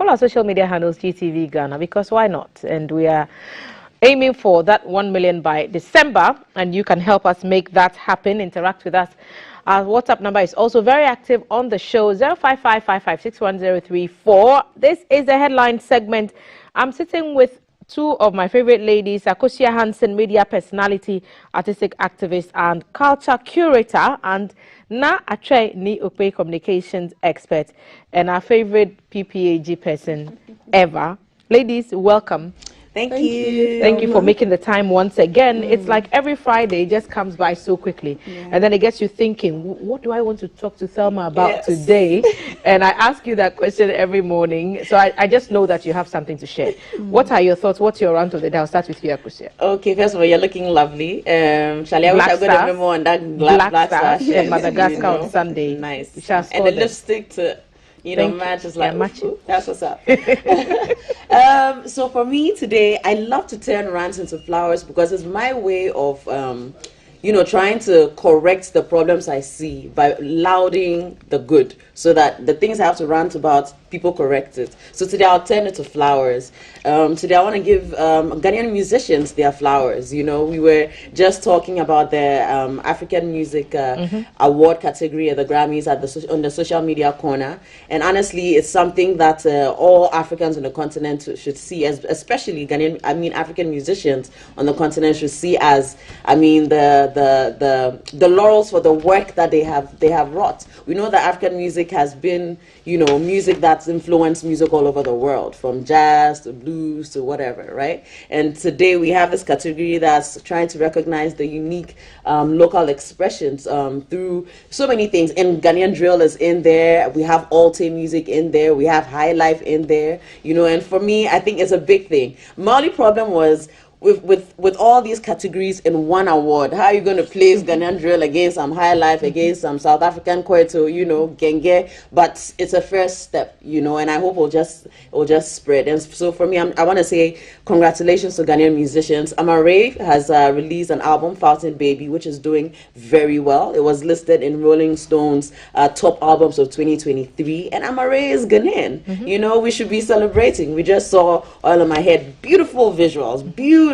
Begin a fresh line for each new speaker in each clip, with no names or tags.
follow our social media handles GTV Ghana, because why not? And we are aiming for that 1 million by December, and you can help us make that happen. Interact with us. Our WhatsApp number is also very active on the show, 05555610034. This is the headline segment. I'm sitting with two of my favorite ladies, Akosia Hansen, media personality, artistic activist, and culture curator, and Na Atwe Ni Okwe, communications expert, and our favorite PPAG person ever. Ladies, welcome.
Thank you.
Thank you for making the time once again. It's like every Friday, it just comes by so quickly. Yeah. And then it gets you thinking, what do I want to talk to Thelma about today? And I ask you that question every morning. So I just know that you have something to share. What are your thoughts? What's your rant of the day? I'll start with you, Akosia.
Okay, first of all, you're looking lovely. Shall I wish I got every more on that black star
in Madagascar on Sunday.
Nice. And the lipstick to... match is like, that's what's up. So for me today, I love to turn rants into flowers because it's my way of, trying to correct the problems I see by lauding the good so that the things I have to rant about, people correct it. So today I'll turn it to flowers. Today I want to give Ghanaian musicians their flowers. We were just talking about the African Music Award category at the Grammys on the social media corner. And honestly, it's something that all Africans on the continent should see, especially African musicians on the continent should see as, the laurels for the work that they have wrought. We know that African music has been, music that's influenced music all over the world, from jazz to blues to whatever, right? And today we have this category that's trying to recognize the unique local expressions through so many things. And Ghanaian drill is in there. We have Alte music in there. We have high life in there, and for me, I think it's a big thing. My only problem was with all these categories in one award, how are you going to place Ghanaian drill against some high life, against some South African kwaito, genge? But it's a first step, and I hope it will just spread. And so for me, I want to say congratulations to Ghanaian musicians. Amare has released an album, Fountain Baby, which is doing very well. It was listed in Rolling Stone's top albums of 2023, and Amare is Ghanaian. We should be celebrating. We just saw Oil on My Head, beautiful visuals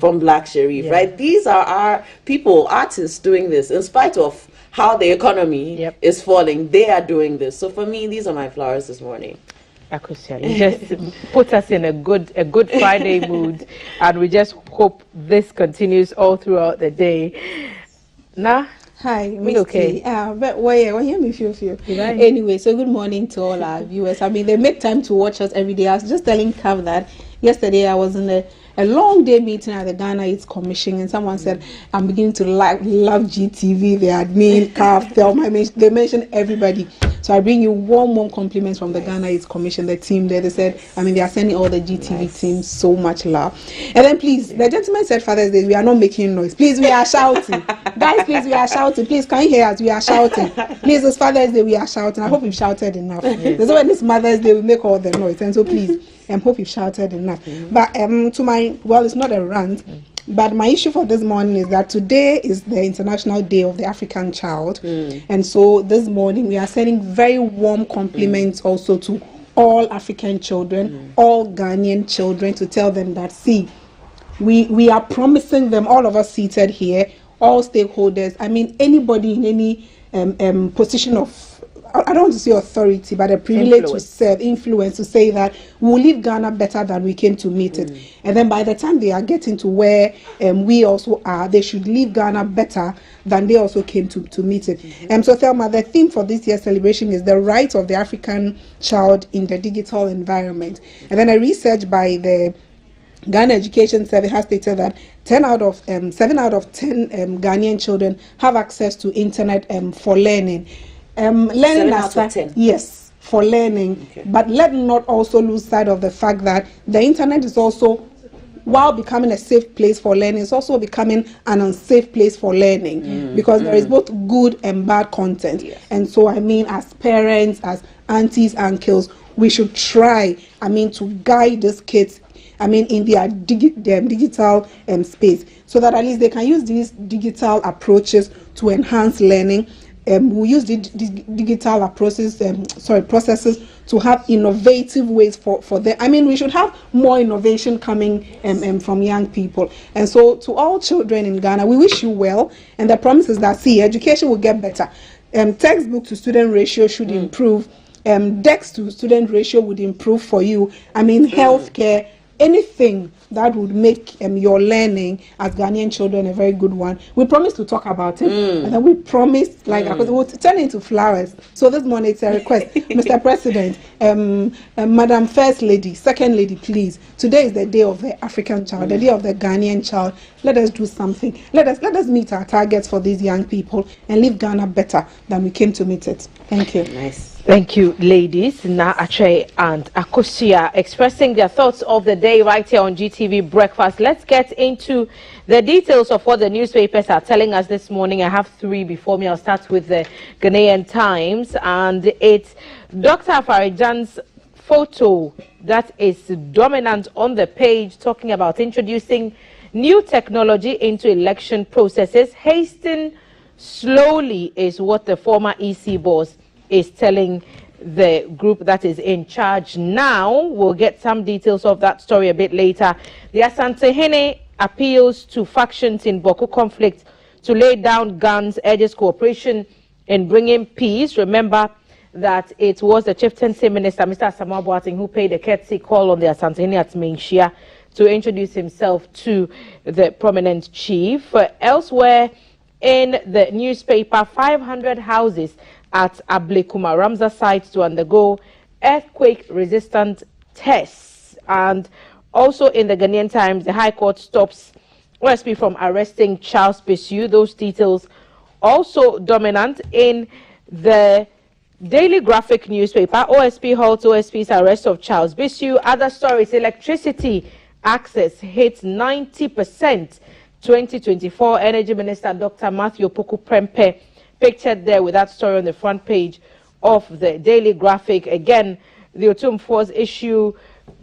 from Black Sherif, right? These are our people, artists doing this in spite of how the economy is falling. They are doing this. So for me, these are my flowers this morning.
Akosia, you just put us in a good Friday mood, and we just hope this continues all throughout the day. Nah.
Hi, me okay. But why hear me feel. Right. Anyway, so good morning to all our viewers. They make time to watch us every day. I was just telling Cav that yesterday I was in a long day meeting at the Ghana AIDS Commission, and someone said, I'm beginning to love GTV, the admin, Cav, Thelma. They mentioned everybody. So I bring you warm compliments from the Ghana AIDS Commission, the team there. They said, they are sending all the GTV team so much love. And then please, the gentleman said Father's Day, we are not making noise. Please, we are shouting. Guys, please, we are shouting. Please, can you hear us? We are shouting. Please, it's Father's Day, we are shouting. I hope we've shouted enough. There's when it's Mother's Day, we make all the noise. And so please, I hope you've shouted enough. But it's not a rant. But my issue for this morning is that today is the International Day of the African Child. And so this morning we are sending very warm compliments also to all African children, all Ghanaian children, to tell them that, see, we are promising them, all of us seated here, all stakeholders, anybody in any position of, I don't want to say authority, but a privilege to serve, influence, to say that we'll leave Ghana better than we came to meet it. And then by the time they are getting to where we also are, they should leave Ghana better than they also came to meet it. So Thelma, the theme for this year's celebration is the right of the African child in the digital environment. And then a research by the Ghana Education Service has stated that 7 out of 10 Ghanaian children have access to internet for learning. Learning as 10. Yes, for learning. But let not also lose sight of the fact that the internet is also, while becoming a safe place for learning, it's also becoming an unsafe place for learning because there is both good and bad content. And so as parents, as aunties, uncles, we should try to guide these kids in their digital space, so that at least they can use these digital approaches to enhance learning. we use the digital processes to have innovative ways for them. I mean, we should have more innovation coming from young people. And so to all children in Ghana, we wish you well. And the promise is that, see, education will get better. Textbook to student ratio should improve. Desk to student ratio would improve for you. I mean, healthcare, anything that would make your learning as Ghanaian children a very good one. We promised to talk about it, and then we promised, we'll turn it into flowers. So this morning it's a request, Mr. President, Madam First Lady, Second Lady, please. Today is the day of the African child, the day of the Ghanaian child. Let us do something. Let us meet our targets for these young people and leave Ghana better than we came to meet it. Thank you.
Nice.
Thank you, ladies. Na Ache and Akosia expressing their thoughts of the day right here on GTV Breakfast. Let's get into the details of what the newspapers are telling us this morning. I have three before me. I'll start with the Ghanaian Times, and it's Dr. Afari-Gyan's photo that is dominant on the page, talking about introducing new technology into election processes. Hasten slowly is what the former EC boss is telling the group that is in charge now. We'll get some details of that story a bit later. The Asantehene appeals to factions in Boko conflict to lay down guns, urges cooperation in bringing peace. Remember that it was the Chieftaincy Minister, Mr. Asamoah Boateng, who paid a courtesy call on the Asantehene at Menchia to introduce himself to the prominent chief. Elsewhere in the newspaper, 500 houses at Ablekuma Ramza site to undergo earthquake-resistant tests. And also in the Ghanaian Times, the High Court stops OSP from arresting Charles Bisiu. Those details also dominant in the Daily Graphic newspaper. OSP halts OSP's arrest of Charles Bisiu. Other stories: electricity access hits 90%. 2024 Energy Minister Dr. Matthew Opoku Prempeh pictured there with that story on the front page of the Daily Graphic. Again, the Otumfuo's issue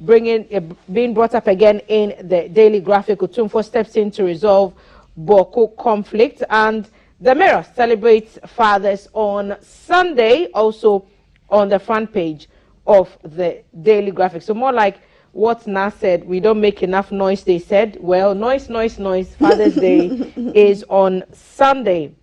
being brought up again in the Daily Graphic. Otumfuo steps in to resolve Boko conflict. And the Mirror celebrates fathers on Sunday, also on the front page of the Daily Graphic. So more like what Na said, we don't make enough noise, they said. Well, noise, noise, noise. Father's Day is on Sunday.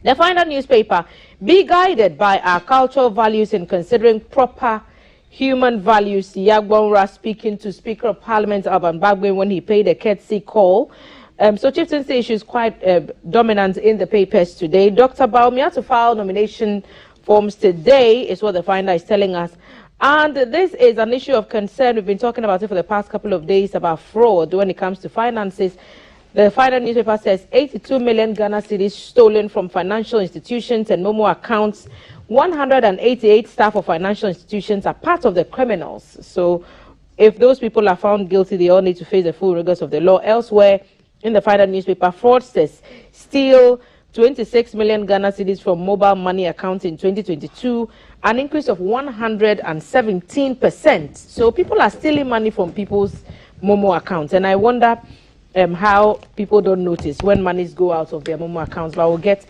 The final newspaper: be guided by our cultural values in considering proper human values. Yagbonra speaking to Speaker of Parliament Alban Bagbin when he paid a courtesy call. So chieftaincy issues quite dominant in the papers today. Dr. Bawumia to file nomination forms today is what the finder is telling us. And this is an issue of concern. We've been talking about it for the past couple of days about fraud when it comes to finances. The final newspaper says 82 million Ghana cedis stolen from financial institutions and Momo accounts. 188 staff of financial institutions are part of the criminals. So if those people are found guilty, they all need to face the full rigors of the law. Elsewhere in the final newspaper, fraudsters steal 26 million Ghana cedis from mobile money accounts in 2022, an increase of 117%. So people are stealing money from people's Momo accounts. And I wonder how people don't notice when monies go out of their Momo accounts, but we'll get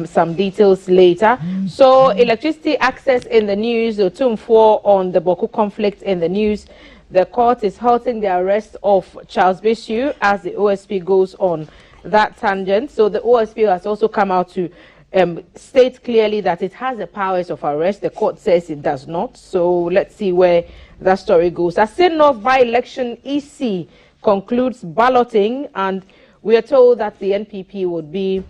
some details later. So electricity access in the news, Otumfuo on the Boko conflict in the news. The court is halting the arrest of Charles Bisiu as the OSP goes on that tangent. So the OSP has also come out to state clearly that it has the powers of arrest. The court says it does not. So let's see where that story goes. Asin North by-election, EC concludes balloting, and we are told that the NPP would be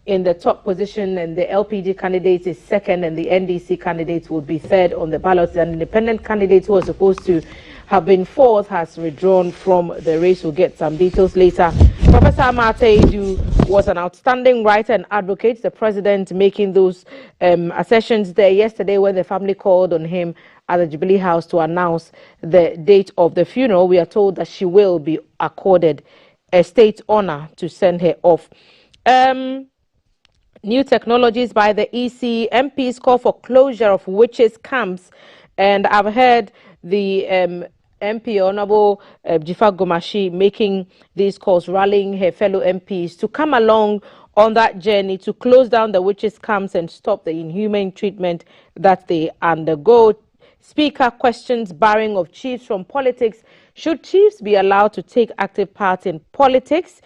in the top position and the LPG candidate is second and the NDC candidate would be third on the ballot. An independent candidate who was supposed to have been fourth has withdrawn from the race. We'll get some details later. Professor Amartey Edu was an outstanding writer and advocate. The president making those assertions there yesterday when the family called on him at the Jubilee House to announce the date of the funeral. We are told that she will be accorded a state honor to send her off. New technologies by the EC. MPs call for closure of witches' camps. And I've heard the MP Honorable Jifa Gomashi making these calls, rallying her fellow MPs to come along on that journey to close down the witches' camps and stop the inhumane treatment that they undergo. Speaker questions barring of chiefs from politics. Should chiefs be allowed to take active part in politics?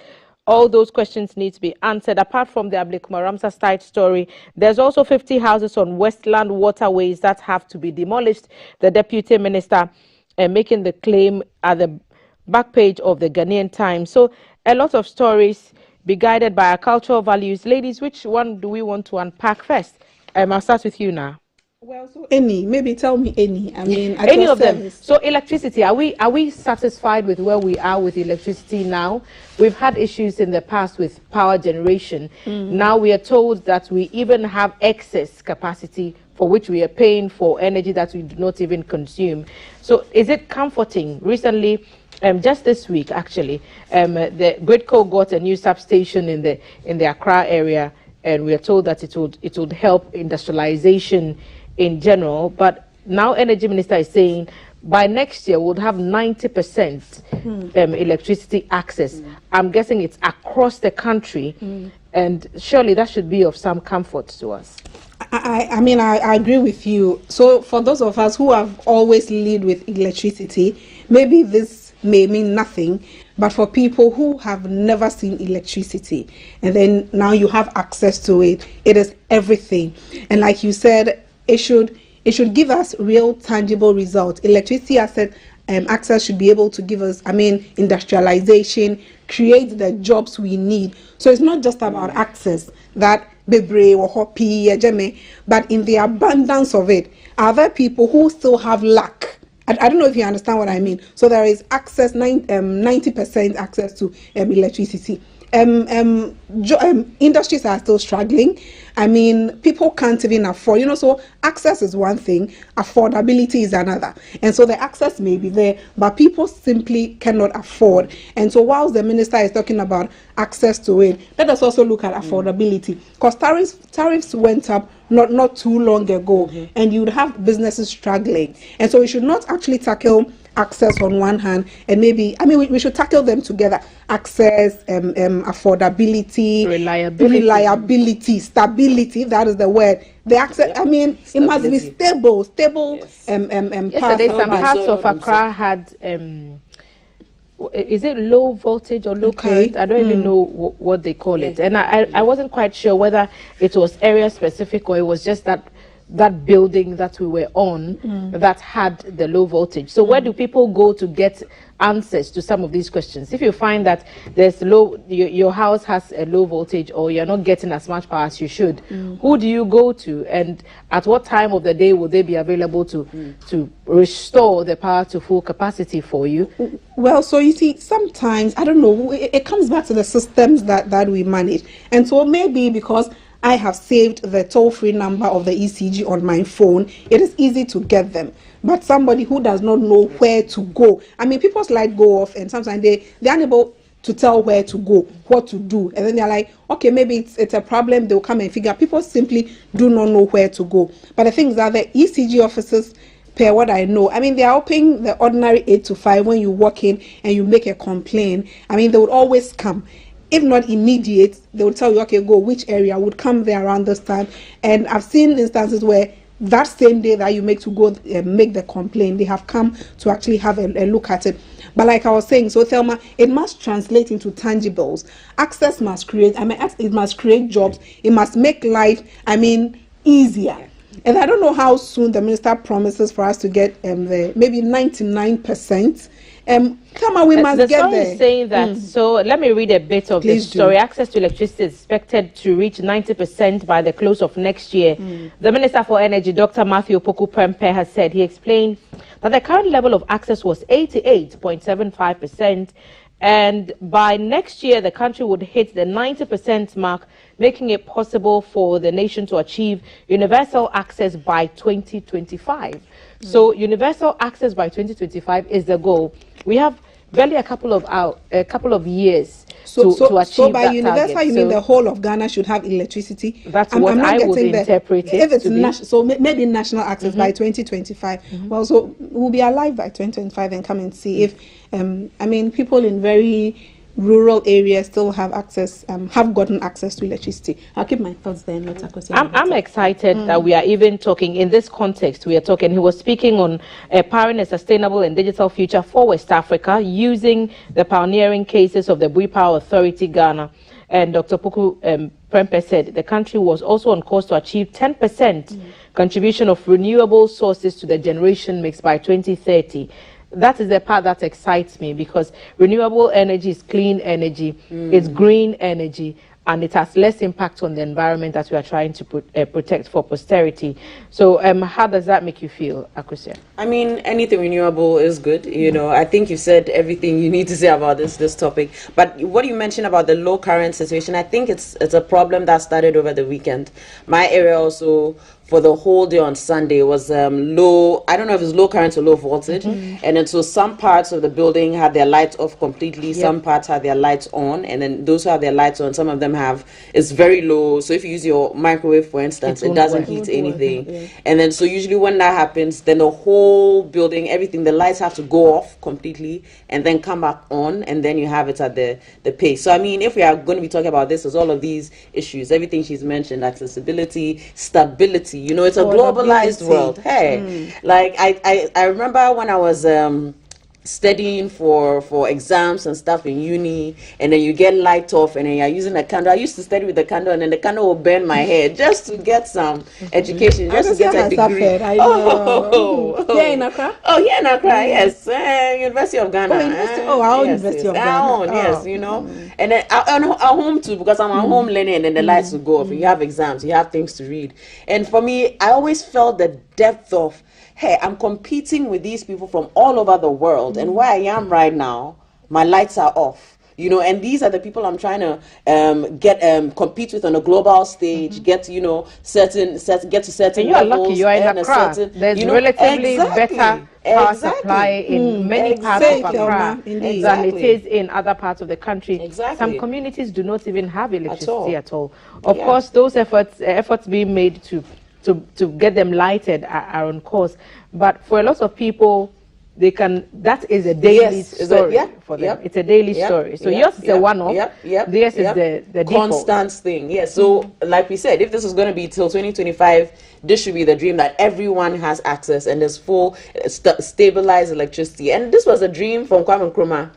All those questions need to be answered. Apart from the Ablekuma Ramsar side story, there's also 50 houses on Westland waterways that have to be demolished. The Deputy Minister making the claim at the back page of the Ghanaian Times. So a lot of stories be guided by our cultural values. Ladies, which one do we want to unpack first? I'll start with you now.
Well, so any, maybe tell me any. I mean,
any of them. So electricity, are we satisfied with where we are with electricity now? We've had issues in the past with power generation. Now we are told that we even have excess capacity for which we are paying for energy that we do not even consume. So is it comforting? Recently, just this week actually, the Gridco got a new substation in the Accra area, and we are told that it would help industrialization in general. But now Energy Minister is saying by next year we'll have 90% electricity access. I'm guessing it's across the country, and surely that should be of some comfort to us.
I mean, I agree with you. So for those of us who have always lived with electricity, maybe this may mean nothing, but for people who have never seen electricity and then now you have access to it, it is everything. And like you said, it should give us real tangible results. Electricity access should be able to give us, I mean, industrialization, create the jobs we need. So it's not just about access, that bebre or hoppy, but in the abundance of it, are there people who still have lack? I don't know if you understand what I mean. So there is access, 90% access to electricity. Industries are still struggling. I mean, people can't even afford, so access is one thing, affordability is another. And so the access may be there, but people simply cannot afford. And so whilst the minister is talking about access to it, let us also look at affordability, because tariffs went up not too long ago, and you'd have businesses struggling. And so we should not actually tackle access on one hand, and maybe, I mean, we should tackle them together. Access, affordability, reliability, stability, that is the word. The access, I mean, stability. It must be stable.
Yes. Yesterday, some parts of Accra had, is it low voltage or low current? I don't even know what they call it. And I wasn't quite sure whether it was area specific or it was just that building that we were on that had the low voltage. So where do people go to get answers to some of these questions? If you find that there's your house has a low voltage, or you're not getting as much power as you should, who do you go to, and at what time of the day will they be available to restore the power to full capacity for you?
Well, so you see, sometimes, I don't know, it comes back to the systems that we manage. And so maybe because I have saved the toll-free number of the ECG on my phone, it is easy to get them. But somebody who does not know where to go, I mean, people's light go off, and sometimes they're unable to tell where to go, what to do, and then they're like, okay, maybe it's a problem. They'll come and figure. People simply do not know where to go. But the thing is that the ECG offices, per what I know, I mean, they are open the ordinary 8 to 5. When you walk in and you make a complaint, I mean, they would always come. If not immediate, they will tell you, okay, go, which area, would come there around this time. And I've seen instances where that same day that you make to go make the complaint, they have come to actually have a look at it. But like I was saying, so Thelma, it must translate into tangibles. Access must create, it must create jobs. It must make life, easier. And I don't know how soon the minister promises for us to get maybe 99%. Come on, we must get there.
The song is saying that, so let me read a bit of this story. Access to electricity is expected to reach 90% by the close of next year. The Minister for Energy, Dr. Matthew Opoku Prempeh, has said, he explained that the current level of access was 88.75%, and by next year, the country would hit the 90% mark, making it possible for the nation to achieve universal access by 2025. So universal access by 2025 is the goal. We have barely a couple of years to achieve
so by
that
universal,
target.
You mean the whole of Ghana should have electricity?
That's what I would interpret it.
If it's so maybe national access by 2025. Well, so we'll be alive by 2025 and come and see if people in very rural areas still have access, have gotten access to electricity. I'll keep my thoughts there and let Akosia.
I'm excited that we are even talking in this context. We are talking. He was speaking on powering a sustainable and digital future for West Africa using the pioneering cases of the Bui Power Authority Ghana. And Dr. Poku Prempeh said the country was also on course to achieve 10% contribution of renewable sources to the generation mix by 2030. That is the part that excites me, because renewable energy is clean energy, it's green energy, and it has less impact on the environment that we are trying to protect for posterity. So how does that make you feel, Akosia?
I mean, anything renewable is good. You know, I think you said everything you need to say about this topic. But what you mentioned about the low current situation, I think it's a problem that started over the weekend. My area also, for the whole day on Sunday, was low. I don't know if it's low current or low voltage, and then so some parts of the building had their lights off completely. Some parts had their lights on, and then those who have their lights on, some of them have, it's very low. So if you use your microwave, for instance, it doesn't heat anything. And then so usually when that happens, then the whole building, everything, the lights have to go off completely and then come back on, and then you have it at the pace. So I mean, if we are going to be talking about this, as all of these issues, everything she's mentioned, accessibility, stability. You know, it's a globalized world. Hey, like I remember when I was studying for exams and stuff in uni, and then you get light off and then you're using a candle. I used to study with the candle, and then the candle will burn my head just to get some education, just to get a degree.
I know. Yeah, in Accra?
Oh, yeah, in Accra, yes. University of Ghana.
Our University of Ghana.
Yes, you know. And then at home too, because I'm at home learning, and then the lights will go off. You have exams, you have things to read. And for me, I always felt the depth of, hey, I'm competing with these people from all over the world, and where I am right now, my lights are off. You know, and these are the people I'm trying to compete with on a global stage, get, you know, get to certain
and you are
levels.
Lucky you are in Accra. There's relatively better power supply in many parts of Accra than it is in other parts of the country. Some communities do not even have electricity at all. Of course, those efforts being made to get them lighted are on course, but for a lot of people, that is a daily story for them. It's a daily story. So yours is a one-off. Theirs is the
constant thing. Yes. So like we said, if this is going to be till 2025, this should be the dream that everyone has access and there's full stabilized electricity. And this was a dream from Kwame Nkrumah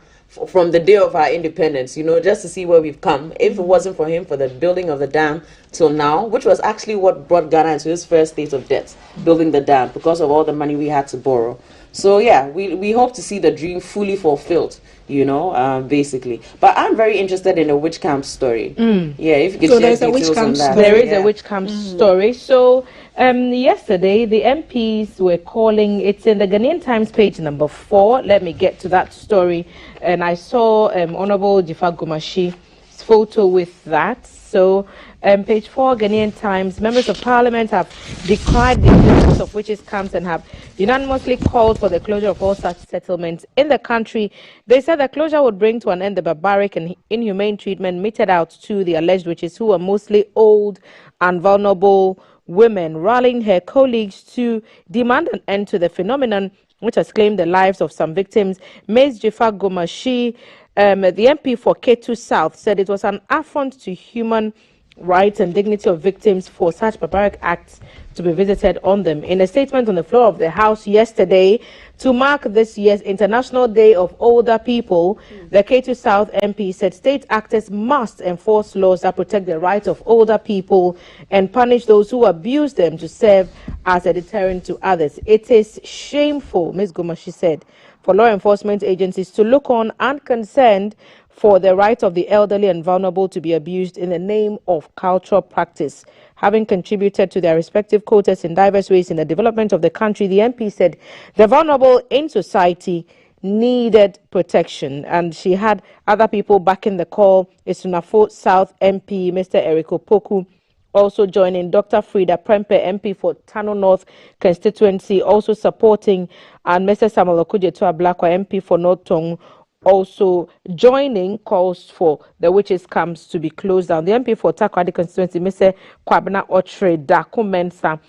from the day of our independence, you know, just to see where we've come. If it wasn't for him, for the building of the dam till now, which was actually what brought Ghana into his first state of debt, building the dam, because of all the money we had to borrow. So yeah, we hope to see the dream fully fulfilled, you know, basically. But I'm very interested in the witch camp story. Yeah, if you could share details on that.
There is a witch camp story. So yesterday, the MPs were calling, it's in the Ghanaian Times page number 4. Let me get to that story. And I saw Honorable Jifa Gomashi's photo with that. So page 4, Ghanaian Times, members of parliament have decried the existence of witches camps and have unanimously called for the closure of all such settlements in the country. They said the closure would bring to an end the barbaric and inhumane treatment meted out to the alleged witches, who are mostly old and vulnerable women, rallying her colleagues to demand an end to the phenomenon, which has claimed the lives of some victims. Ms. Jifa Gomashi, the MP for Ketu South, said it was an affront to human rights and dignity of victims for such barbaric acts to be visited on them. In a statement on the floor of the House yesterday, to mark this year's International Day of Older People, the Ketu South MP said state actors must enforce laws that protect the rights of older people and punish those who abuse them to serve as a deterrent to others. It is shameful, Ms. Gomashi said, for law enforcement agencies to look on unconcerned for the rights of the elderly and vulnerable to be abused in the name of cultural practice. Having contributed to their respective quotas in diverse ways in the development of the country, the MP said the vulnerable in society needed protection. And she had other people backing the call. Isunafo South MP, Mr. Eriko Poku, also joining. Dr. Frida Prempeh, MP for Tano North constituency, also supporting. And Mr. Samuel Okudjeto Ablakwa, MP for North Tongue, also joining calls for the witches camps to be closed down. The MP for Takoradi constituency, Mr. Kwabena Otre Dakumensa,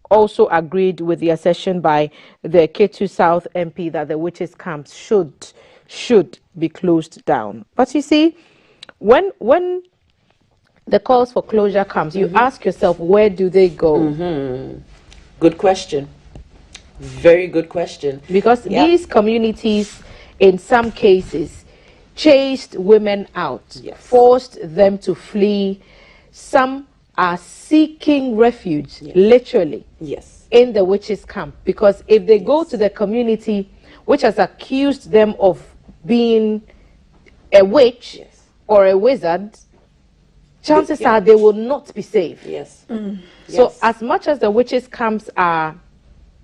also agreed with the assertion by the Ketu South MP that the witches camps should should be closed down. But you see, when the calls for closure comes, you ask yourself, where do they go?
Good question. Very good question.
Because these communities, in some cases, chased women out, forced them to flee. Some are seeking refuge, literally, in the witches' camp. Because if they go to the community which has accused them of being a witch or a wizard, chances are they will not be safe. So as much as the witches' camps are,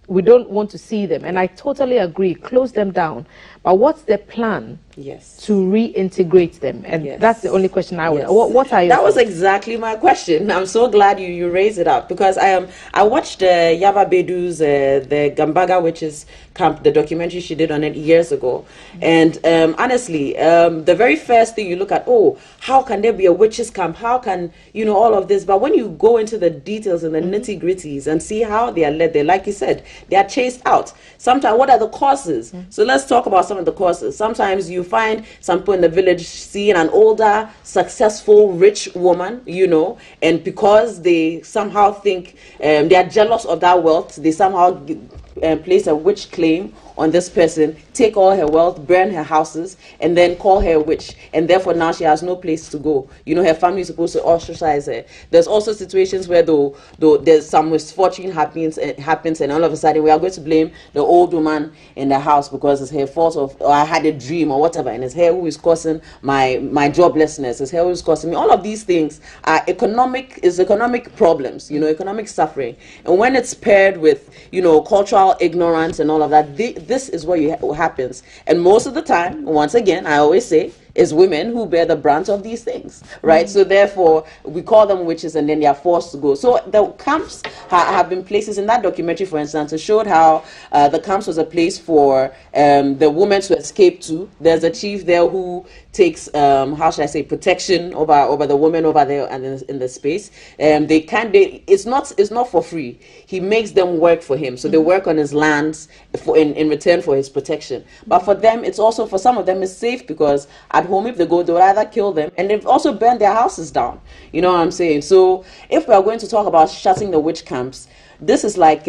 we don't want to see them, and I totally agree, close them down. But what's the plan to reintegrate them? And that's the only question I would. What are you?
That was exactly my question. I'm so glad you raised it up, because I watched Yaba Bedu's the Gambaga Witches Camp, the documentary she did on it years ago, and honestly, the very first thing you look at, how can there be a witches camp? How can all of this? But when you go into the details and the nitty gritties and see how they are led there, like you said, they are chased out. Sometimes, what are the causes? So let's talk about some of the causes. Sometimes you find some people in the village seeing an older, successful, rich woman, and because they somehow think they are jealous of that wealth, they somehow place a witch claim on this person, take all her wealth, burn her houses, and then call her a witch, and therefore now she has no place to go. Her family is supposed to ostracize her. There's also situations where though there's some misfortune happens, and all of a sudden we are going to blame the old woman in the house because it's her fault or I had a dream or whatever, and it's her who is causing my joblessness. It's her who is causing me. All of these things are economic problems, economic suffering, and when it's paired with cultural ignorance and all of that, this is what happens. And most of the time, once again, I always say, is women who bear the brunt of these things, right? So therefore, we call them witches, and then they are forced to go. So the camps have been places, in that documentary, for instance, it showed how the camps was a place for the women to escape to. There's a chief there who takes, how should I say, protection over the women over there and in the space. It's not for free. He makes them work for him. So they work on his lands in return for his protection. But for them, it's also, for some of them, it's safe, because at home, if they go, they will either kill them, and they've also burned their houses down. You know what I'm saying? So if we are going to talk about shutting the witch camps, this is like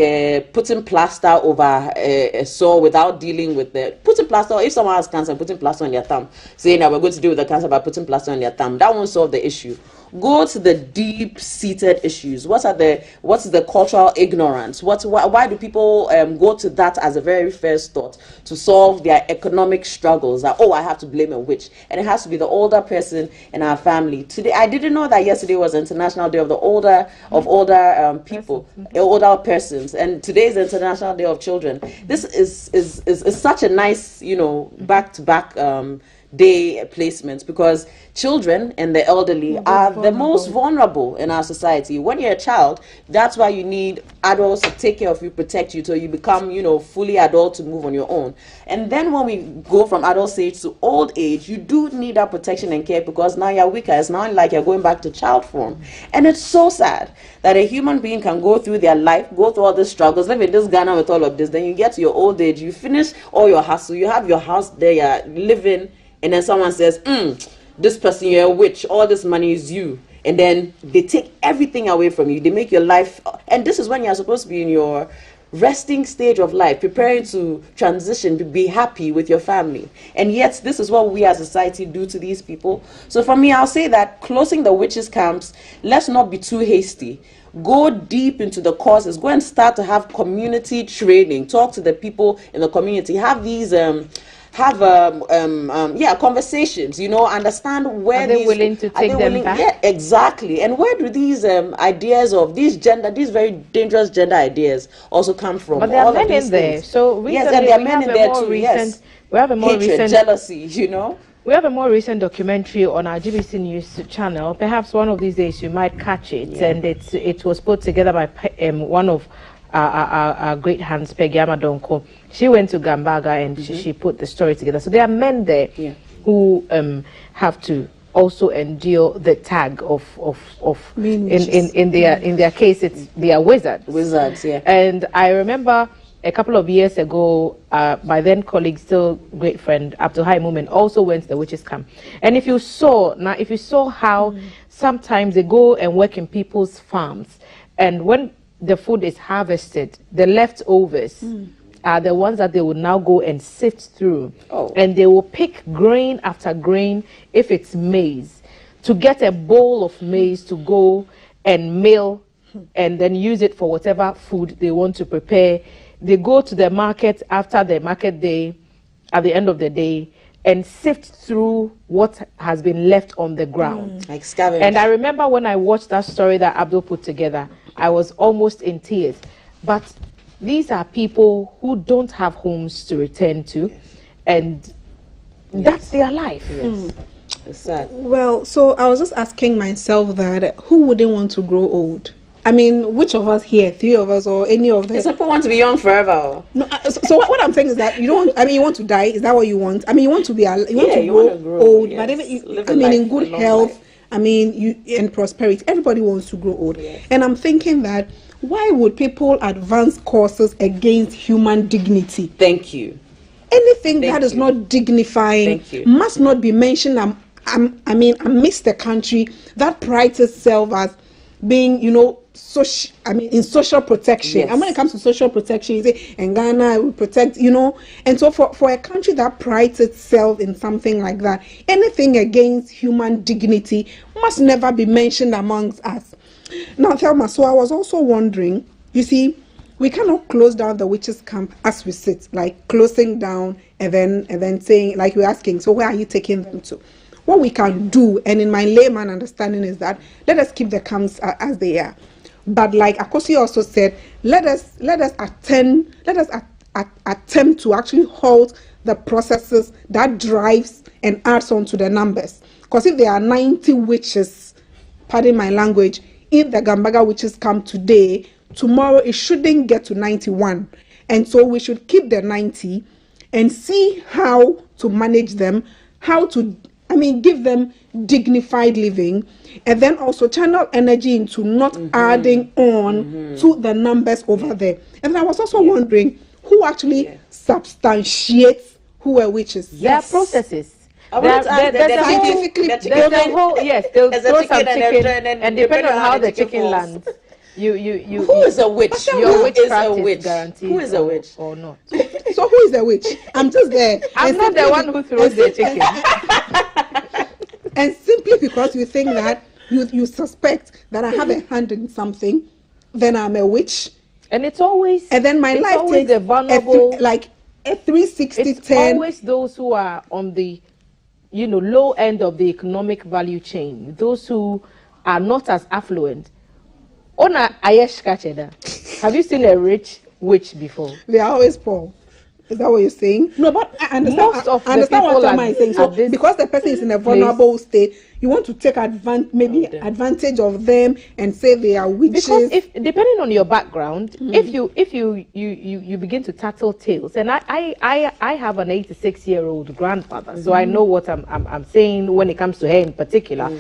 putting plaster over a sore without dealing with putting plaster. If someone has cancer, putting plaster on their thumb, saying that we're going to deal with the cancer by putting plaster on their thumb, that won't solve the issue. Go to the deep-seated issues. What's the cultural ignorance? Why do people go to that as a very first thought to solve their economic struggles? That, I have to blame a witch, and it has to be the older person in our family. Today, I didn't know that yesterday was International Day of the older people, older persons, and today is the International Day of Children. This is such a nice, back-to-back day placements, because children and the elderly are the most vulnerable in our society. When you're a child, that's why you need adults to take care of you, protect you, till you become, fully adult to move on your own. And then when we go from adult stage to old age, you do need that protection and care, because now you're weaker. It's not like you're going back to child form. And it's so sad that a human being can go through their life, go through all these struggles, live in this Ghana with all of this, then you get to your old age, you finish all your hustle, you have your house there, you're living, and then someone says, this person, you're a witch, all this money is you. And then they take everything away from you. They make your life, and this is when you're supposed to be in your resting stage of life, preparing to transition, to be happy with your family. And yet, this is what we as a society do to these people. So for me, I'll say that closing the witches' camps, let's not be too hasty. Go deep into the causes. Go and start to have community training. Talk to the people in the community. Have these conversations, understand where
they're willing to take them back.
Yeah, exactly. And where do these ideas of these very dangerous gender ideas also come from?
But there are men in there. So recently,
there are men in there too.
We have a more recent
jealousy,
We have a more recent documentary on our GBC News channel. Perhaps one of these days you might catch it. And it was put together by one of our great hands, Peggy Amadonko. She went to Gambaga and she put the story together. So there are men there who have to also endure the tag of in their case, they are wizards.
Wizards, yeah.
And I remember a couple of years ago, my then colleague, still great friend, Abdul Hai Mumin, also went to the witches' camp. And if you saw how sometimes they go and work in people's farms, and when the food is harvested, the leftovers are the ones that they will now go and sift through. And they will pick grain after grain, if it's maize, to get a bowl of maize to go and mill and then use it for whatever food they want to prepare. They go to the market after the market day, at the end of the day, and sift through what has been left on the ground.
Like scavenge.
And I remember when I watched that story that Abdul put together, I was almost in tears. But these are people who don't have homes to return to, and that's their life.
It's sad.
Well, so I was just asking myself that who wouldn't want to grow old? I mean, which of us here, 3 of us or any of them?
Some people want to be young forever.
No, so what I'm saying is that you don't. I mean, you want to die. Is that what you want? I mean, you want to be. You want to grow old, yes. But even I mean, in good health. Life. I mean, in prosperity. Everybody wants to grow old, yes. And I'm thinking that why would people advance causes against human dignity?
Thank you.
Anything that is not dignifying must not be mentioned. I mean, amidst the country that prides itself as being, social, in social protection. Yes. And when it comes to social protection, you say, in Ghana, we protect, And so for a country that prides itself in something like that, anything against human dignity must never be mentioned amongst us. Now, Thelma, so I was also wondering, you see, we cannot close down the witches' camp as we sit, like closing down and then saying, like we're asking, so where are you taking them to? What we can do, and in my layman understanding, is that let us keep the camps as they are. But like Akosi also said, let us attempt to actually halt the processes that drives and adds on to the numbers. Because if there are 90 witches, pardon my language, if the Gambaga witches come today, tomorrow it shouldn't get to 91. And so we should keep the 90 and see how to manage them, how to give them dignified living, and then also channel energy into not adding on to the numbers over there. And I was also wondering who actually substantiates who are witches.
There are processes.
There's a
whole yes. They'll throw some chicken, and depending on how the chicken lands, you.
Who is a witch?
Your witchcraft is guaranteed.
Who is a witch
or not?
So who is a witch? I'm just there.
I'm not the one who throws the chicken.
And simply because you think that you suspect that I have a hand in something, then I'm a witch.
And it's always
and then my life takes
the vulnerable,
like a 360
it's 10. Always those who are on the low end of the economic value chain, those who are not as affluent. Ona Ayeshka Cheda. Have you seen a rich witch before?
They are always poor. Is that what you're saying? No, but I understand.
Most of
I understand what Thelma is saying. So
this
because the person is in a vulnerable state, you want to take advantage of them and say they are witches.
Because if depending on your background, if you begin to tattle tales, and I have an 86-year-old grandmother, so I know what I'm saying when it comes to her in particular,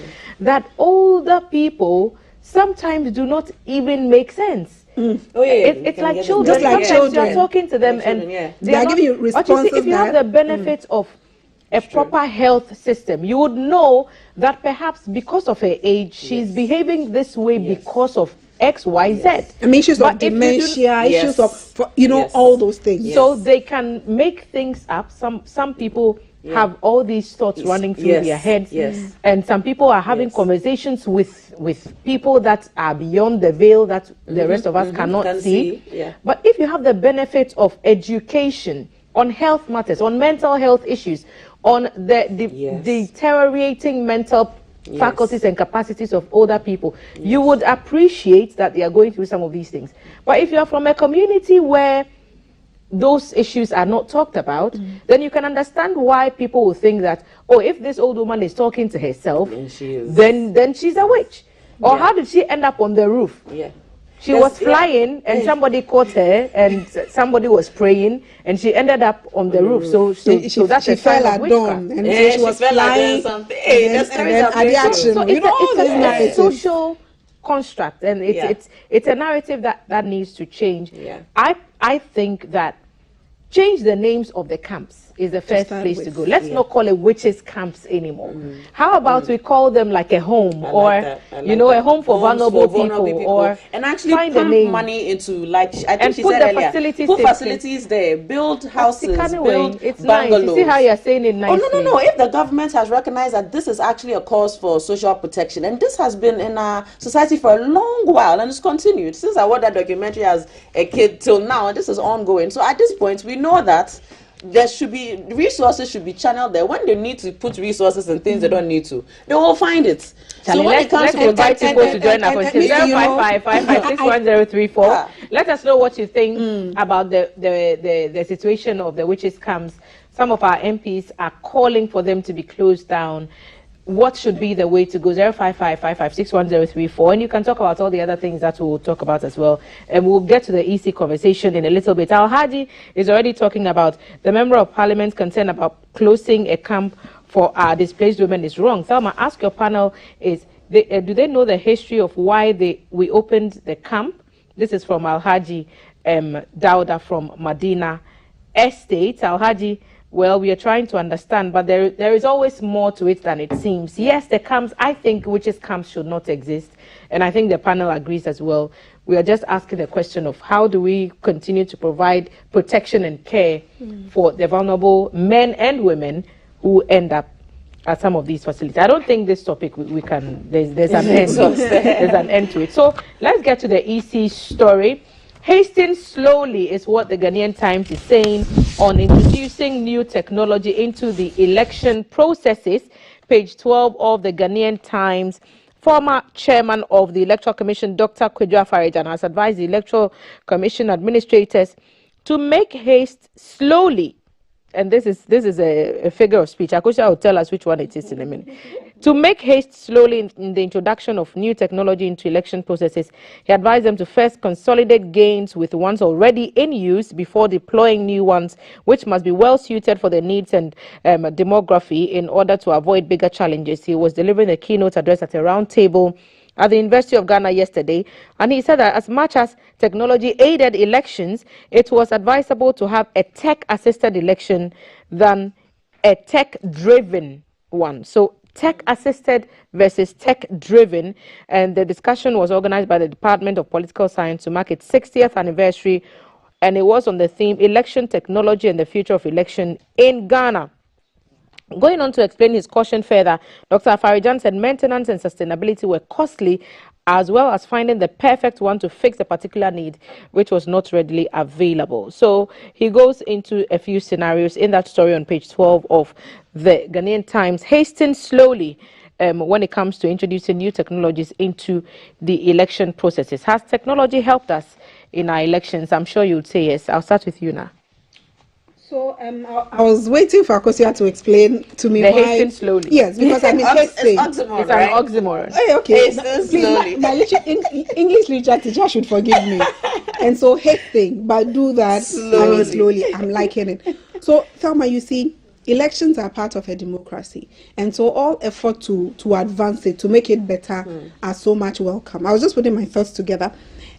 that older people sometimes do not even make sense. It's like children.
Just like children.
You're talking to them and
they are giving you responses.
If you have the benefit of a proper health system, you would know that perhaps because of her age, she's behaving this way because of X, Y, Z.
I mean, issues of dementia, issues of all those things.
So they can make things up. Some people have all these thoughts running through their heads, and some people are having conversations with people that are beyond the veil that the rest of us cannot see. But if you have the benefit of education on health matters, on mental health issues, on the deteriorating mental faculties and capacities of older people, you would appreciate that they are going through some of these things. But if you are from a community where those issues are not talked about, then you can understand why people will think that, if this old woman is talking to herself, then she's a witch. Or how did she end up on the roof? She was flying and somebody caught her and somebody was praying and she ended up on the roof. So that's a
fell at dawn and she was flying.
So it's a social construct, and it's a narrative that needs to change.
Yeah.
I think that change the names of the camps is the first place to go. Let's not call it witches camps anymore. How about we call them like a home, or a home for vulnerable people, or
and actually pump money into, like I think she said earlier, put facilities there, build houses, build bungalows.
Nice. You see how you're saying it nicely.
Oh no. If the government has recognized that this is actually a cause for social protection, and this has been in our society for a long while, and it's continued since I watched that documentary as a kid till now, and this is ongoing. So at this point, we know that there should be resources should be channeled there. When they need to put resources and things they don't need to, they will find it.
So when it comes to invite people to join our conversation, 05555610034. Let us know what you think about the situation of the witches camps. Some of our MPs are calling for them to be closed down. What should be the way to go? 05555610034, and you can talk about all the other things that we'll talk about as well. And we'll get to the EC conversation in a little bit. Al Hadi is already talking about the Member of Parliament's concern about closing a camp for displaced women is wrong. Thelma, ask your panel: do they know the history of why we opened the camp? This is from Al Hadi Dauda from Medina Estate. Al Hadi. Well, we are trying to understand, but there is always more to it than it seems. Yes, the camps, I think witches camps should not exist, and I think the panel agrees as well. We are just asking the question of how do we continue to provide protection and care for the vulnerable men and women who end up at some of these facilities. I don't think this topic we can, there's an end. There's an end to it. So let's get to the EC story. Hastening slowly is what the Ghanaian Times is saying on introducing new technology into the election processes. Page 12 of the Ghanaian Times. Former chairman of the Electoral Commission, Dr. Kwadwo Afari-Gyan, has advised the Electoral Commission administrators to make haste slowly. And this is a figure of speech. Akosua will tell us which one it is in a minute. To make haste slowly in the introduction of new technology into election processes, he advised them to first consolidate gains with ones already in use before deploying new ones, which must be well suited for the needs and demography in order to avoid bigger challenges. He was delivering a keynote address at a round table at the University of Ghana yesterday, and he said that as much as technology aided elections, it was advisable to have a tech-assisted election than a tech-driven one. So tech-assisted versus tech-driven, and the discussion was organized by the Department of Political Science to mark its 60th anniversary, and it was on the theme Election Technology and the Future of Election in Ghana. Going on to explain his caution further, Dr. Afari-Gyan said maintenance and sustainability were costly, as well as finding the perfect one to fix a particular need, which was not readily available. So he goes into a few scenarios in that story on page 12 of the Ghanaian Times. Hasten slowly when it comes to introducing new technologies into the election processes. Has technology helped us in our elections? I'm sure you would say yes. I'll start with you now.
So I was waiting for Akosua to explain to me
why.
Hasten
slowly.
Yes, because I mean hasting.
It's an
oxymoron. Hey, okay. Please, my English literature teacher should forgive me. And so hasting, but do that slowly. I'm liking it. So Thelma, you see, elections are part of a democracy, and so all effort to advance it, to make it better, are so much welcome. I was just putting my thoughts together,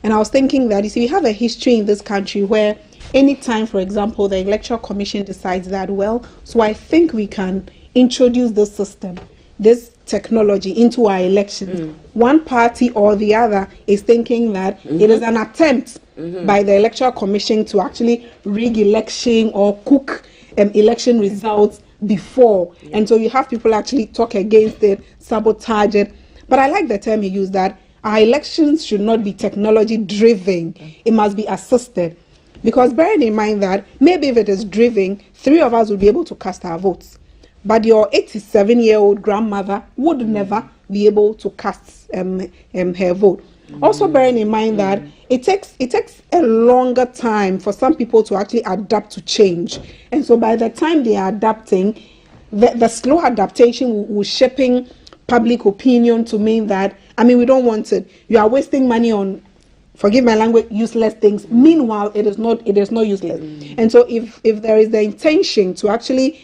and I was thinking that, you see, we have a history in this country where anytime, for example, the Electoral Commission decides that, well, so I think we can introduce this system, this technology into our elections. One party or the other is thinking that it is an attempt by the Electoral Commission to actually rig election or cook election results before. And so you have people actually talk against it, sabotage it. But I like the term you used, that our elections should not be technology driven. It must be assisted. Because bearing in mind that maybe if it is driven, 3 of us will be able to cast our votes. But your 87-year-old grandmother would never be able to cast her vote. Also bearing in mind that it takes a longer time for some people to actually adapt to change. And so by the time they are adapting, the slow adaptation will shaping public opinion to mean that, I mean, we don't want it. You are wasting money on, forgive my language, useless things. Meanwhile, it is not useless. And so if there is the intention to actually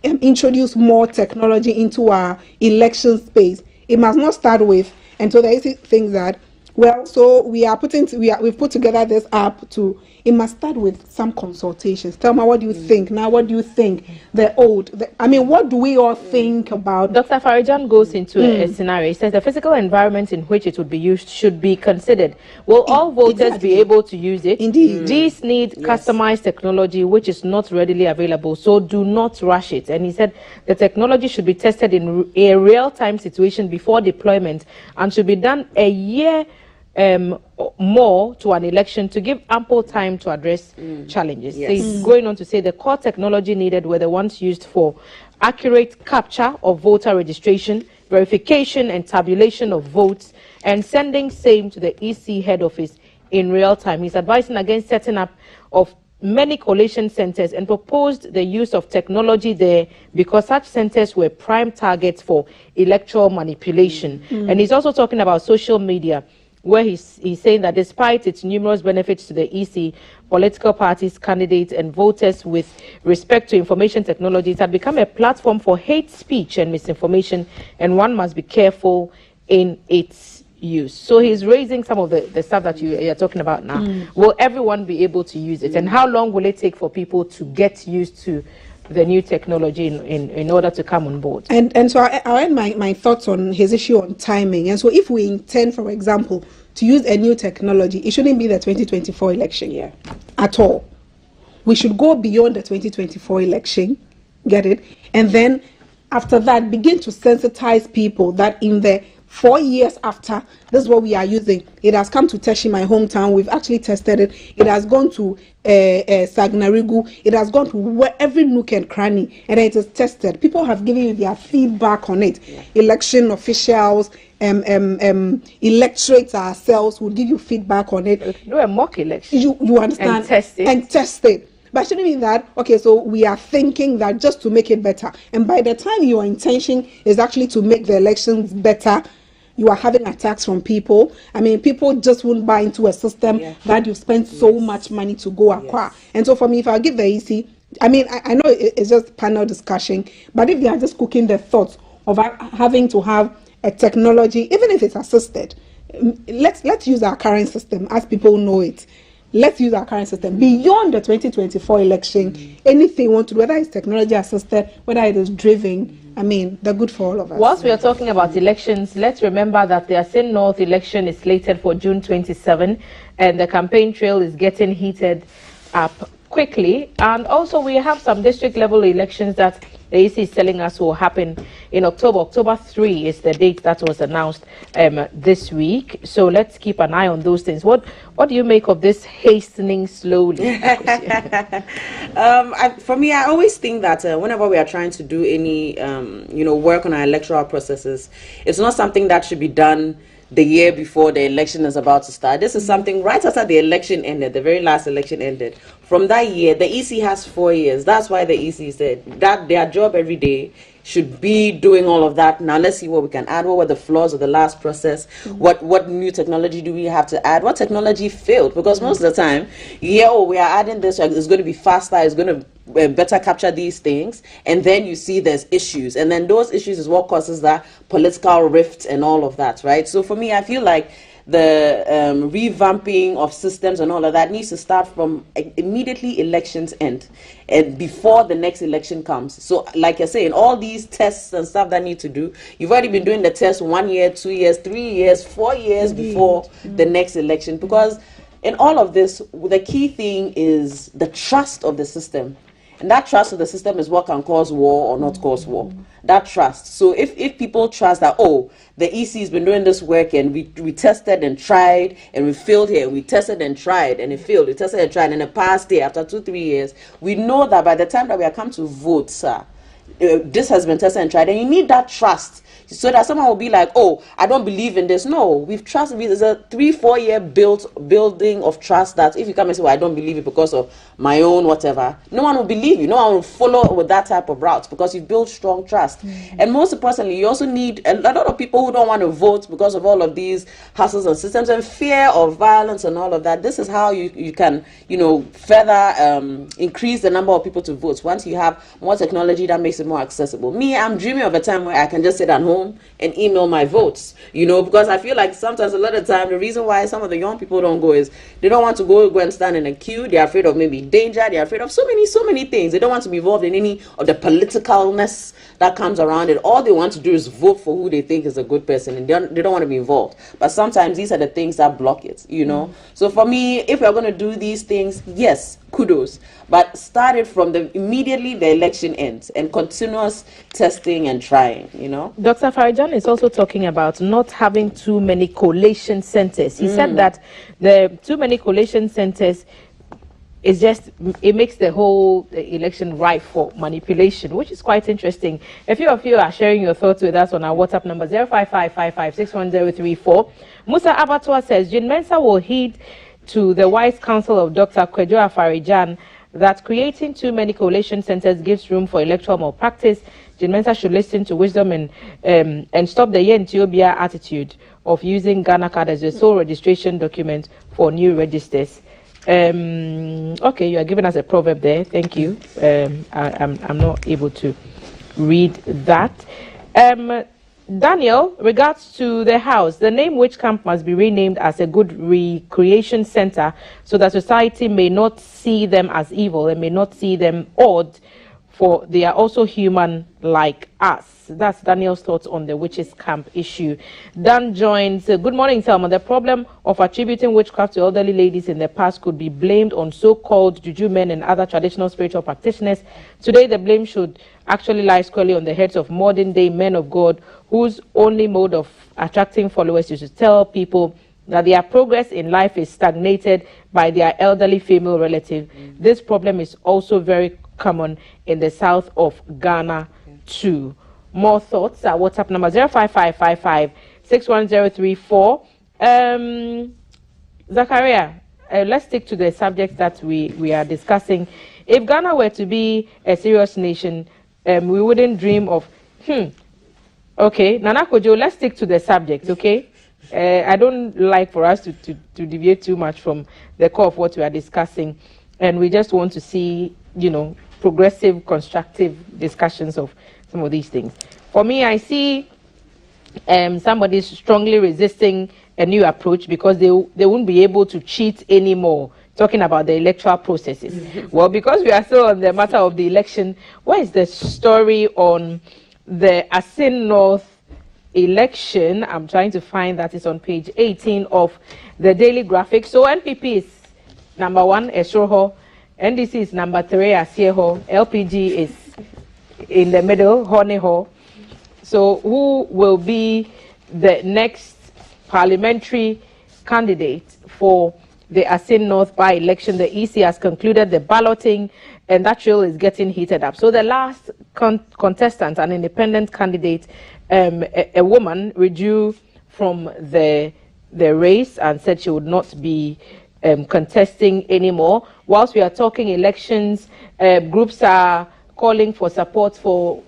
introduce more technology into our election space, it must not start with And so the EC thinks that, well, so we've put together this app to, it must start with some consultations. Tell me, what do you think? Now, what do you think? What do we all think about?
Dr. Farijan goes into a scenario. He says the physical environment in which it would be used should be considered. Will all voters be able to use it?
Indeed.
These need customized technology which is not readily available, so do not rush it. And he said the technology should be tested in a real-time situation before deployment and should be done a year more to an election to give ample time to address challenges.
Yes.
So he's going on to say the core technology needed were the ones used for accurate capture of voter registration, verification and tabulation of votes, and sending same to the EC head office in real time. He's advising against setting up of many collation centers and proposed the use of technology there because such centers were prime targets for electoral manipulation. And he's also talking about social media, where he's saying that despite its numerous benefits to the EC, political parties, candidates, and voters with respect to information technology, it had become a platform for hate speech and misinformation, and one must be careful in its use. So he's raising some of the stuff that you're talking about now. Will everyone be able to use it? And how long will it take for people to get used to the new technology in order to come on board?
And so I'll end my thoughts on his issue on timing. And so if we intend, for example, to use a new technology, it shouldn't be the 2024 election at all. We should go beyond the 2024 election, get it? And then after that, begin to sensitize people that in the 4 years after, this is what we are using. It has come to Teshi, my hometown. We've actually tested it. It has gone to Sagnarigu. It has gone to every nook and cranny, and it is tested. People have given you their feedback on it. Election officials, electorates ourselves will give you feedback on it.
Do a mock election.
You understand?
And test it.
But it shouldn't mean that, okay, so we are thinking that just to make it better. And by the time your intention is actually to make the elections better, you are having attacks from people. I mean, people just won't buy into a system that you spend so much money to go acquire. And so for me, if I give the EC, I mean, I know it's just panel discussion, but if they are just cooking the thoughts of having to have a technology, even if it's assisted, let's use our current system as people know it. Let's use our current system beyond the 2024 election. Anything you want to do, whether it's technology assisted, whether it is driven, I mean, they're good for all of us.
Whilst we are talking about elections, let's remember that the Asin North election is slated for June 27, and the campaign trail is getting heated up quickly. And also we have some district level elections that the EC is telling us will happen in October. October 3 is the date that was announced this week. So let's keep an eye on those things. What do you make of this hastening slowly?
For me, I always think that whenever we are trying to do any, work on our electoral processes, it's not something that should be done the year before the election is about to start. This is something right after the election ended, the very last election ended. From that year, the EC has 4 years. That's why the EC said that their job every day should be doing all of that. Now let's see what we can add. What were the flaws of the last process? What new technology do we have to add? What technology failed? Because most of the time, we are adding this, it's going to be faster, it's going to better capture these things, and then you see there's issues, and then those issues is what causes that political rift and all of that, right? So for me, I feel like the revamping of systems and all of that needs to start from immediately elections end and before the next election comes. So like you're saying, all these tests and stuff that need to do, you've already been doing the test 1 year, 2 years, 3 years, 4 years before the next election, because in all of this, the key thing is the trust of the system. And that trust of the system is what can cause war or not cause war. That trust. So if people trust that, oh, the EC has been doing this work and we tested and tried and we failed here, we tested and tried and it failed, we tested and tried, and in the past day, after 2-3 years, we know that by the time that we are come to vote, sir, this has been tested and tried, and you need that trust. So that someone will be like, oh, I don't believe in this. No, we've trusted. There's a 3-4 year building of trust that if you come and say, well, I don't believe it because of my own whatever, no one will believe you. No one will follow with that type of route because you've built strong trust. And most importantly, you also need a lot of people who don't want to vote because of all of these hassles and systems and fear of violence and all of that. This is how you can, further increase the number of people to vote. Once you have more technology that makes it more more accessible. Me, I'm dreaming of a time where I can just sit at home and email my votes, you know, because I feel like sometimes, a lot of time, the reason why some of the young people don't go is they don't want to go and stand in a queue. They're afraid of maybe danger. They're afraid of so many things. They don't want to be involved in any of the politicalness that comes around it. All they want to do is vote for who they think is a good person, and they don't want to be involved. But sometimes these are the things that block it, you know. So for me, if we're going to do these things, yes, kudos, but start it from immediately the election ends, and continuous testing and trying, you know.
Dr. Farijan is also talking about not having too many collation centers. He said that the too many collation centers is just, it makes the whole election ripe for manipulation, which is quite interesting. A few of you are sharing your thoughts with us on our WhatsApp number 05555610034. Musa Abattoir says Jean Mensa will heed to the wise counsel of Dr. Kwadwo Afarijan that creating too many collation centers gives room for electoral malpractice. Jean Mensa should listen to wisdom and stop the Yentiobia attitude of using Ghana card as a sole registration document for new registers. Okay, you are giving us a proverb there. Thank you. I'm not able to read that. Daniel, regards to the house, the name Witch Camp must be renamed as a good recreation center so that society may not see them as evil and may not see them odd, for they are also human like us. That's Daniel's thoughts on the witches camp issue. Dan joins. Good morning, Thelma. The problem of attributing witchcraft to elderly ladies in the past could be blamed on so-called juju men and other traditional spiritual practitioners. Today, the blame should actually lie squarely on the heads of modern-day men of God, whose only mode of attracting followers is to tell people that their progress in life is stagnated by their elderly female relative. This problem is also very common in the south of Ghana too. More thoughts at WhatsApp number 05555610034. Zachariah, let's stick to the subject that we are discussing. If Ghana were to be a serious nation, we wouldn't dream of okay, Nana Kojo, let's stick to the subject, okay? I don't like for us to deviate too much from the core of what we are discussing, and we just want to see, you know, progressive, constructive discussions of some of these things. For me, I see somebody strongly resisting a new approach because they won't be able to cheat anymore, talking about the electoral processes. Well, because we are still on the matter of the election, what is the story on the Asin North election? I'm trying to find that. It's on page 18 of the Daily Graphic. So NPP is number 1, Esroho. NDC is number 3, Asieho. LPG is in the middle, Honeho. So who will be the next parliamentary candidate for the Asin North by-election? The EC has concluded the balloting, and that trail is getting heated up. So the last contestant, an independent candidate, a woman, withdrew from the race and said she would not be contesting anymore. Whilst we are talking elections, groups are calling for support for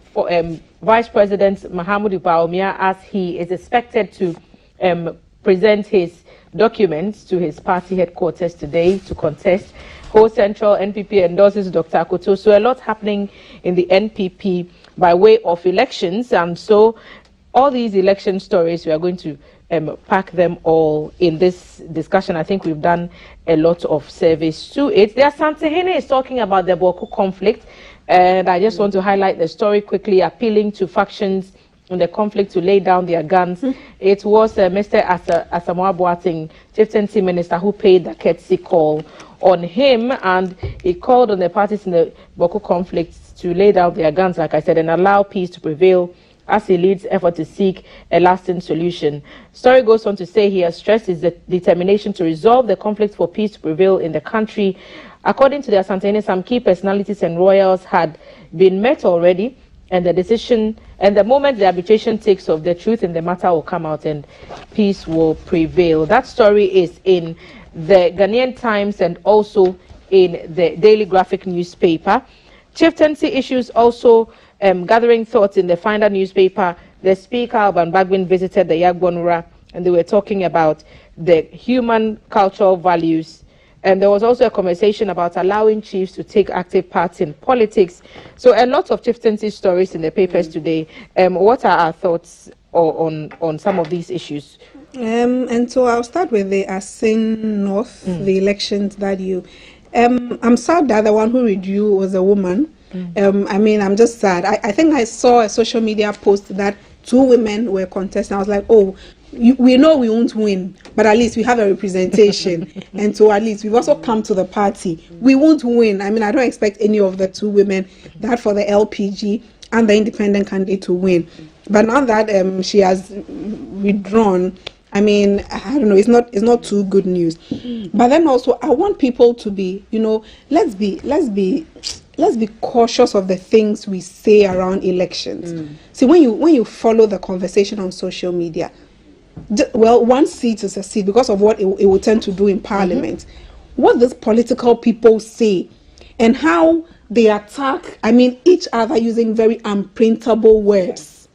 Vice President Mahamudu Bawumia, as he is expected to present his documents to his party headquarters today to contest. Whole Central NPP endorses Dr. Akoto. So a lot happening in the NPP by way of elections, and so all these election stories, we are going to pack them all in this discussion. I think we've done a lot of service to it. There, Santehene is talking about the Boko conflict, and I just want to highlight the story quickly, appealing to factions in the conflict to lay down their guns. It was Mr. Asamoah Boateng, Chieftaincy Minister, who paid the courtesy call on him, and he called on the parties in the Boko conflict to lay down their guns, like I said, and allow peace to prevail as he leads effort to seek a lasting solution. Story goes on to say he has stressed his determination to resolve the conflict for peace to prevail in the country. According to the Asantehene, some key personalities and royals had been met already, and the decision and the moment the arbitration takes off, the truth in the matter will come out and peace will prevail. That story is in the Ghanaian Times and also in the Daily Graphic newspaper. Chieftaincy issues also gathering thoughts in the Finder newspaper. The Speaker, Alban Bagbin, visited the Yagbonura, and they were talking about the human cultural values And there was also a conversation about allowing chiefs to take active part in politics. So a lot of chieftaincy stories in the papers today. What are our thoughts on some of these issues?
And so I'll start with the Asin North, the elections that you... I'm sad that the one who read you was a woman. I mean, I'm just sad. I think I saw a social media post that 2 women were contesting. I was like, oh, we know we won't win, but at least we have a representation. And so at least we've also come to the party. We won't win. I mean, I don't expect any of the 2 women that for the LPG and the independent candidate to win. But now that she has withdrawn, I mean, I don't know, it's not too good news. But then also I want people to be, you know, let's be cautious of the things we say around elections. See, when you follow the conversation on social media, well, one seat is a seat because of what it will tend to do in parliament. What these political people say and how they attack, I mean, each other using very unprintable words.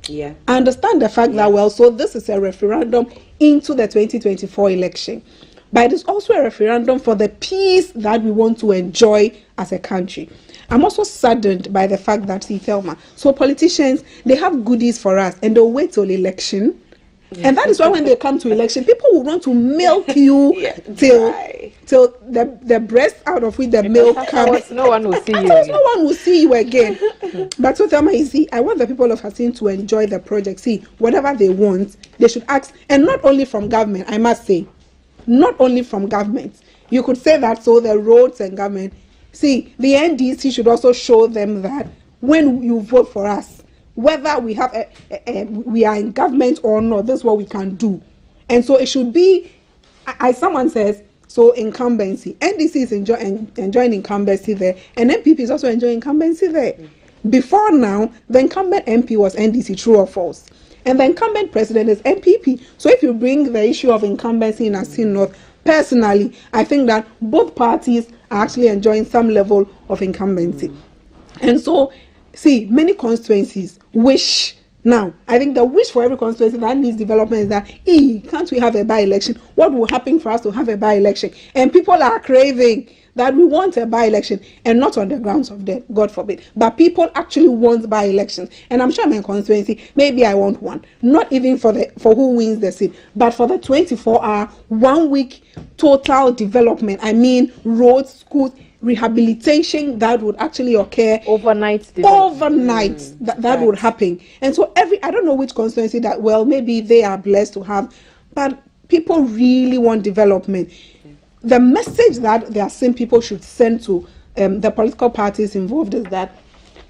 Yeah.
I understand the fact that, well, so this is a referendum into the 2024 election. But it's also a referendum for the peace that we want to enjoy as a country. I'm also saddened by the fact that, see, Thelma, so politicians, they have goodies for us and they'll wait till election. And that is why when they come to election, people will want to milk you till the breast out of which the milk comes.
No one will see you.
No one will see you again. But so Thelma, you see, I want the people of Asin to enjoy the project. See, whatever they want, they should ask, and not only from government, I must say, not only from government. You could say that, so the roads and government. See, the NDC should also show them that when you vote for us, whether we have we are in government or not, this is what we can do. And so it should be, as someone says, so incumbency. NDC is enjoying incumbency there, and MPP is also enjoying incumbency there. Before now, the incumbent MP was NDC, true or false? And the incumbent president is MPP. So if you bring the issue of incumbency in Asin North, personally, I think that both parties are actually enjoying some level of incumbency. And so, see, many constituencies wish. Now, I think the wish for every constituency that needs development is that, can't we have a by-election? What will happen for us to have a by-election? And people are craving that we want a by-election, and not on the grounds of death, God forbid. But people actually want by-elections. And I'm sure my constituency, maybe I want one. Not even for who wins the seat, but for the 24-hour, 1 week total development. I mean, roads, schools, rehabilitation that would actually occur overnight that would happen. And so I don't know which constituency that, well, maybe they are blessed to have, but people really want development. The message that the Asin people should send to the political parties involved is that,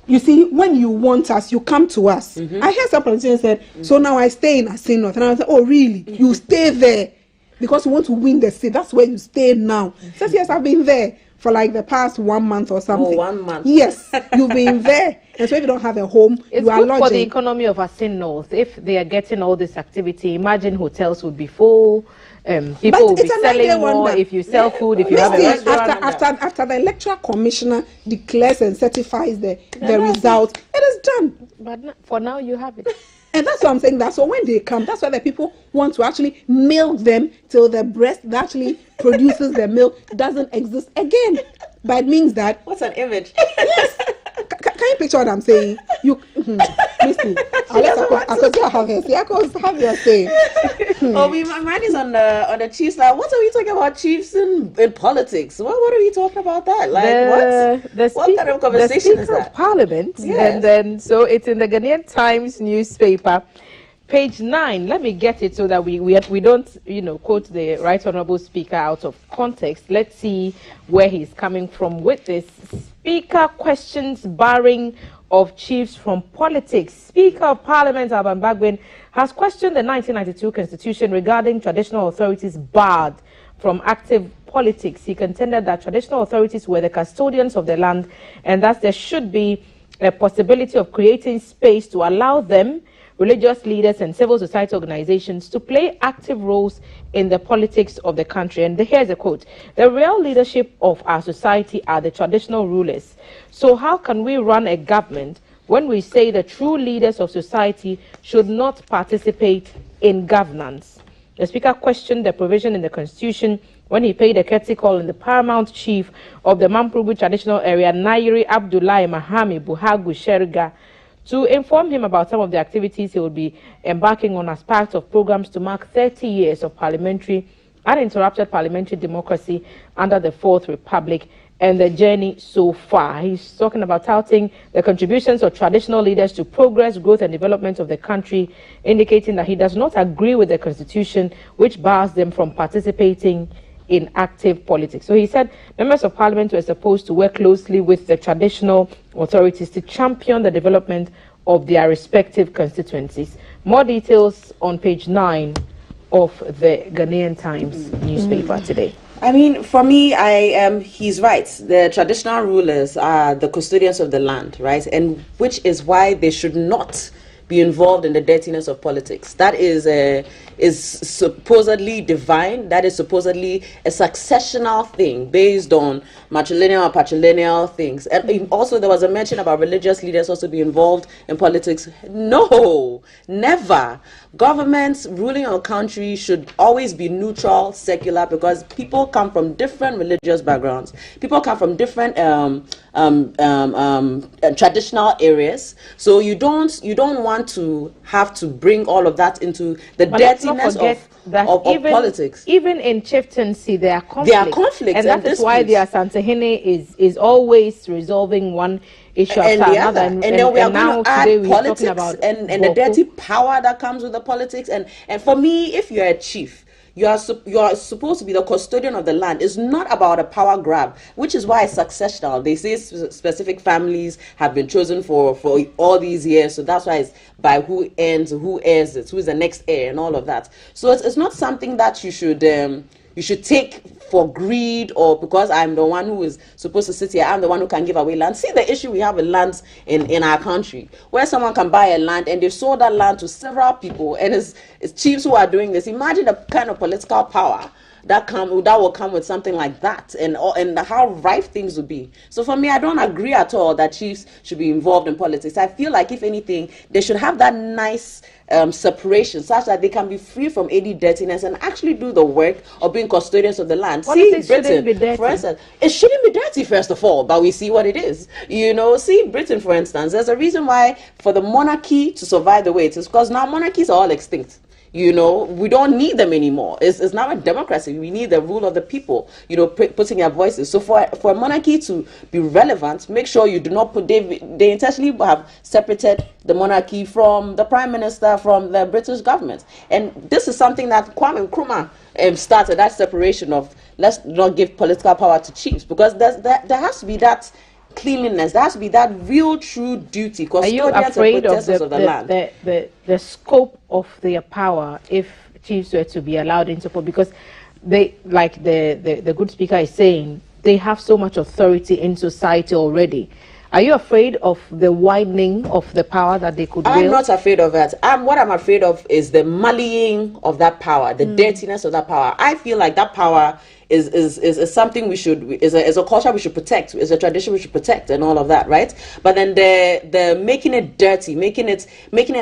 you see, when you want us, you come to us. I heard some politicians said, so now I stay in Asin North, and I was like, oh really? You stay there because you want to win the seat. That's where you stay now. Says, yes, I've been there for like the past 1 month or something.
1 month.
Yes, you've been there. And so if you don't have a home,
it's
you are
good
lodging.
for the economy of Asin North. If they are getting all this activity, imagine hotels would be full. People will be selling more. If you sell food, if you have a restaurant.
After the electoral commissioner declares and certifies the result, it is done.
But for now, you have it.
And that's what I'm saying. That so when they come, that's why the people want to actually milk them till the breast that actually produces the milk doesn't exist again. But it means that,
what's an image?
Yes. Can you picture what I'm saying? You, please do. I'll have your say.
Oh, mine is on the chiefs. Like, what are we talking about chiefs in politics? What are we talking about that? Like, what kind of conversation is that?
Of Parliament,
yes.
And then so it's in the Ghanaian Times newspaper. Page 9, let me get it so that we don't, quote the Right Honourable Speaker out of context. Let's see where he's coming from with this. Speaker questions barring of chiefs from politics. Speaker of Parliament, Alban Bagbin, has questioned the 1992 Constitution regarding traditional authorities barred from active politics. He contended that traditional authorities were the custodians of the land and thus there should be a possibility of creating space to allow them, religious leaders and civil society organizations, to play active roles in the politics of the country. And here's a quote: "The real leadership of our society are the traditional rulers. So how can we run a government when we say the true leaders of society should not participate in governance?" The Speaker questioned the provision in the Constitution when he paid a courtesy call in the paramount chief of the Mamprubu traditional area, Nairi Abdullahi Mahami Buhagu Sheriga, to inform him about some of the activities he will be embarking on as part of programs to mark 30 years of parliamentary uninterrupted parliamentary democracy under the Fourth Republic and the journey so far. He's talking about touting the contributions of traditional leaders to progress, growth and development of the country, indicating that he does not agree with the constitution which bars them from participating in active politics. So he said members of parliament were supposed to work closely with the traditional authorities to champion the development of their respective constituencies. More details on page 9 of the Ghanaian Times newspaper today.
I mean, for me, he's right. The traditional rulers are the custodians of the land, right? And which is why they should not be involved in the dirtiness of politics. That is supposedly divine. That is supposedly a successional thing based on matrilineal or patrilineal things. And also there was a mention about religious leaders also be involved in politics. No, never. Governments ruling our country should always be neutral, secular, because people come from different religious backgrounds. People come from different traditional areas. So you don't want to have to bring all of that into the dirtiness of politics.
Even in chieftaincy, there are conflicts.
There are conflicts,
and that is why the Asantehene is always resolving one issue after another.
And then we are going to add politics and the dirty power that comes with the politics. And for me, if you're a chief, you are supposed to be the custodian of the land. It's not about a power grab, which is why it's successional. They say specific families have been chosen for all these years, so that's why it's by who heirs it, who is the next heir, and all of that. So it's not something that you should take for greed, or because I'm the one who is supposed to sit here, I'm the one who can give away land. See the issue we have with lands in our country, where someone can buy a land and they sold that land to several people, and it's chiefs who are doing this. Imagine the kind of political power that will come with something like that, and how rife things would be. So for me, I don't agree at all that chiefs should be involved in politics. I feel like, if anything, they should have that nice separation, such that they can be free from any dirtiness and actually do the work of being custodians of the land.
Politics shouldn't be dirty.
For instance, it shouldn't be dirty, first of all, but we see what it is. See Britain, for instance, there's a reason why for the monarchy to survive the way it is, because now monarchies are all extinct. We don't need them anymore. It's now a democracy. We need the rule of the people, putting their voices. So for a monarchy to be relevant, make sure you do not they intentionally have separated the monarchy from the prime minister, from the British government. And this is something that Kwame Nkrumah started, that separation of, let's not give political power to chiefs, because there has to be that cleanliness. There has to be that real true duty.
Are you afraid of the scope of their power if chiefs were to be allowed into power? Because they, like the good speaker is saying, they have so much authority in society already. Are you afraid of the widening of the power that they could wield?
I'm not afraid of that. What I'm afraid of is the mullying of that power, the dirtiness of that power. I feel like that power is something is a culture we should protect, is a tradition we should protect, and all of that, right? But then the making it dirty, making it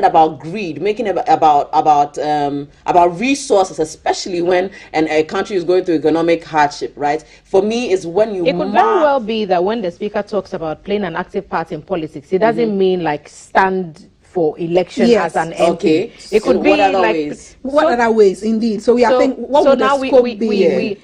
about greed, making it about resources, especially when a country is going through economic hardship, right? For me, is when you.
It could very well be that when the speaker talks about playing an active part in politics, it doesn't mean like stand for election as an MP.
Okay.
It could be like
what other ways, indeed. So we are thinking, what would the scope be?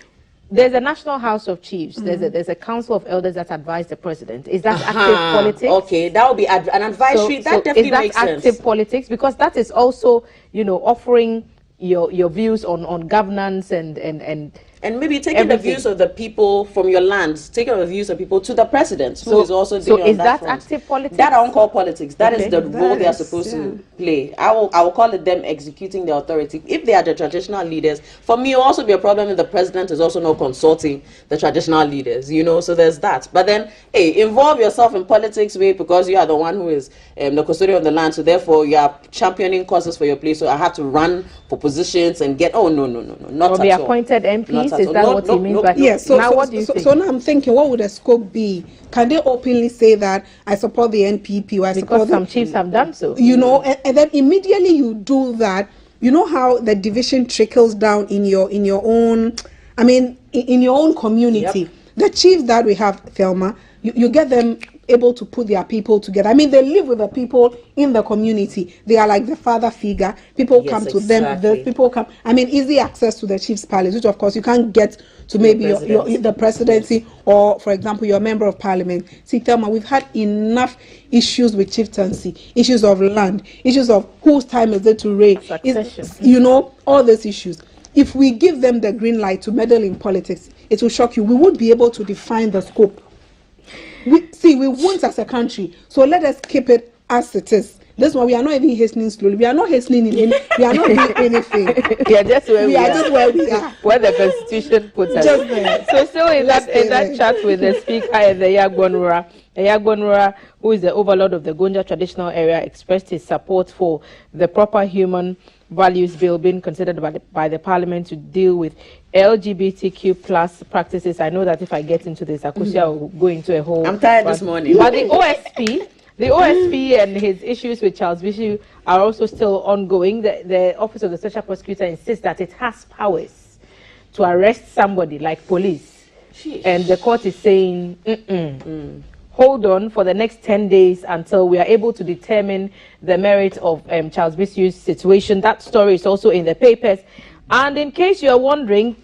There's a National House of Chiefs. There's a Council of Elders that advise the president. Is that active politics?
Okay, that would be an advisory. That definitely makes sense. Is that active politics?
Because that is also, offering your views on governance
and maybe taking the views of the people from your lands, taking the views of people to the president, who is also doing on that front. So is that active politics? That I won't call politics. That is the role they are supposed to play. I will call it them executing the authority. If they are the traditional leaders, for me, it will also be a problem if the president is also not consulting the traditional leaders, so there's that. But then, hey, involve yourself in politics, because you are the one who is the custodian of the land, so therefore you are championing causes for your place, so I have to run for positions and get, no, not
or
at
be
all.
Appointed MPs. Is that what he means by
yes? So
now, what do you think?
So now I'm thinking, what would the scope be? Can they openly say that I support the NPP, or I support
because some chiefs have done so?
And then immediately you do that. You know how the division trickles down in your own. I mean, in your own community.
Yep.
The chiefs that we have, Thelma, you get them able to put their people together. I mean, they live with the people in the community. They are like the father figure. People come to them. The people come. I mean, easy access to the chief's palace, which of course you can't get to maybe the presidency or, for example, your member of parliament. See, Thelma, we've had enough issues with chieftaincy, issues of land, issues of whose time is it to reign, you know, all these issues. If we give them the green light to meddle in politics, it will shock you. We won't be able to define the scope. We won't as a country. So let us keep it as it is. That's why we are not even hastening slowly. We are not hastening in any, we are not doing anything.
We are just where we are.
Just where we are.
Where the Constitution puts us.
Just there.
So still in that chat with the speaker at the Yagbonura, who is the overlord of the Gonja traditional area, expressed his support for the proper human values bill being considered by the parliament to deal with LGBTQ plus practices. I know that if I get into this, Akosia will go into a whole...
I'm tired this morning.
But the OSP and his issues with Charles Bishop are also still ongoing. The Office of the Special Prosecutor insists that it has powers to arrest somebody like police.
Sheesh.
And the court is saying, hold on for the next 10 days until we are able to determine the merit of Charles Bishop's situation. That story is also in the papers. And in case you are wondering,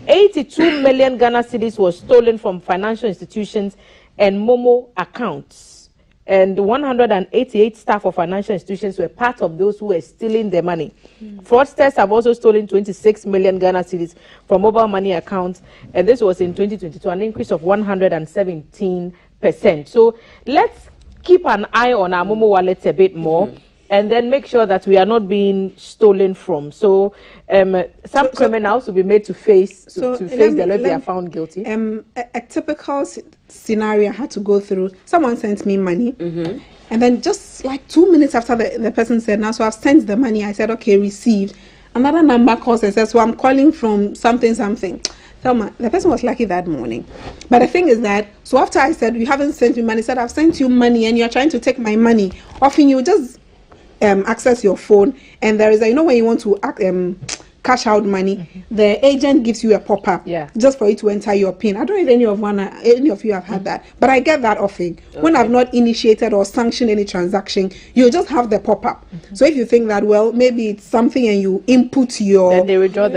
82 million Ghana cedis was stolen from financial institutions and Momo accounts. And 188 staff of financial institutions were part of those who were stealing the money. Fraudsters have also stolen 26 million Ghana cedis from mobile money accounts. And this was in 2022, an increase of 117%. So let's keep an eye on our Momo wallets a bit more. And then make sure that we are not being stolen from. So some criminals will be made to face the law if they are found guilty.
A typical scenario I had to go through. Someone sent me money, and then just like 2 minutes after the person said, "Now, so I've sent the money." I said, "Okay, received." Another number calls and says, "So I'm calling from something." Thelma, the person was lucky that morning. But the thing is that, so after I said, "You haven't sent me money," he said, "I've sent you money and you're trying to take my money." Often you just access your phone, and there is when you want to cash out money, the agent gives you a pop-up just for you to enter your PIN. I don't know if any of you have had that, but I get that often. When I've not initiated or sanctioned any transaction, you just have the pop-up. So if you think that, well, maybe it's something and you input your...
Then they withdraw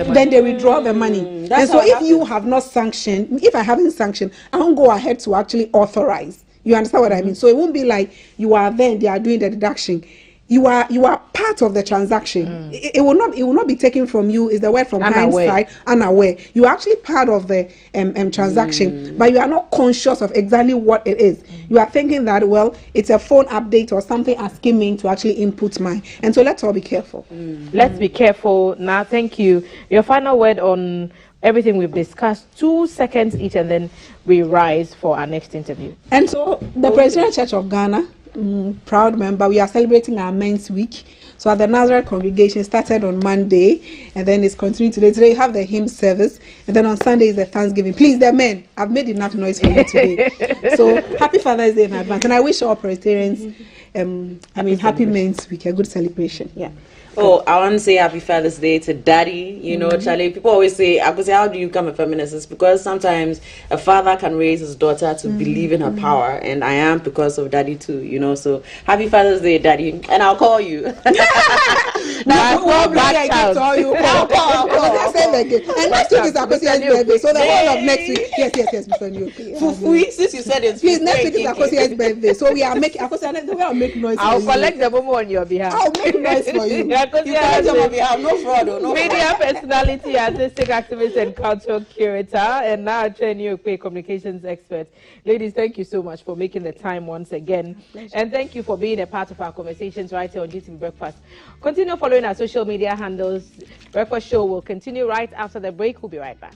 the money.
And so if you have not sanctioned, if I haven't sanctioned, I won't go ahead to actually authorize. You understand what I mean? So it won't be like you are there, they are doing the deduction. You are part of the transaction. It will not be taken from you. Is the word from hindsight, unaware. You are actually part of the transaction, but you are not conscious of exactly what it is. You are thinking that, well, it's a phone update or something asking me to actually input mine. And so let's all be careful.
Let's be careful. Now, thank you. Your final word on everything we've discussed, 2 seconds each, and then we rise for our next interview.
And so the Presbyterian Church of Ghana, proud member, we are celebrating our Men's Week. So at the Nazareth congregation, started on Monday and then it's continuing today. Today you have the hymn service, and then on Sunday is the Thanksgiving. Please, the men, I've made enough noise for you today. So happy Father's Day in advance, and I wish all Presbyterians happy Men's Week, a good celebration.
Oh, I want to say happy Father's Day to Daddy. You know, Charlie, people always say, I could say, how do you become a feminist? It's because sometimes a father can raise his daughter to believe in her power, and I am because of Daddy too, you know. So happy Father's Day, Daddy, and I'll call you.
I'll call. And next week is Akosia's birthday, so the whole of next week. Yes, Mr. New.
Since you said it,
please, next week is Akosia's birthday, so we are making Akosia. I'll make noise.
I'll collect the Momo on your behalf.
I'll make noise for you.
No fraud, no
media personality, artistic activist, and cultural curator, and now Chenny Okwe, communications expert. Ladies, thank you so much for making the time once again, and thank you for being a part of our conversations right here on GTV Breakfast. Continue following our social media handles. Breakfast Show will continue right after the break. We'll be right back.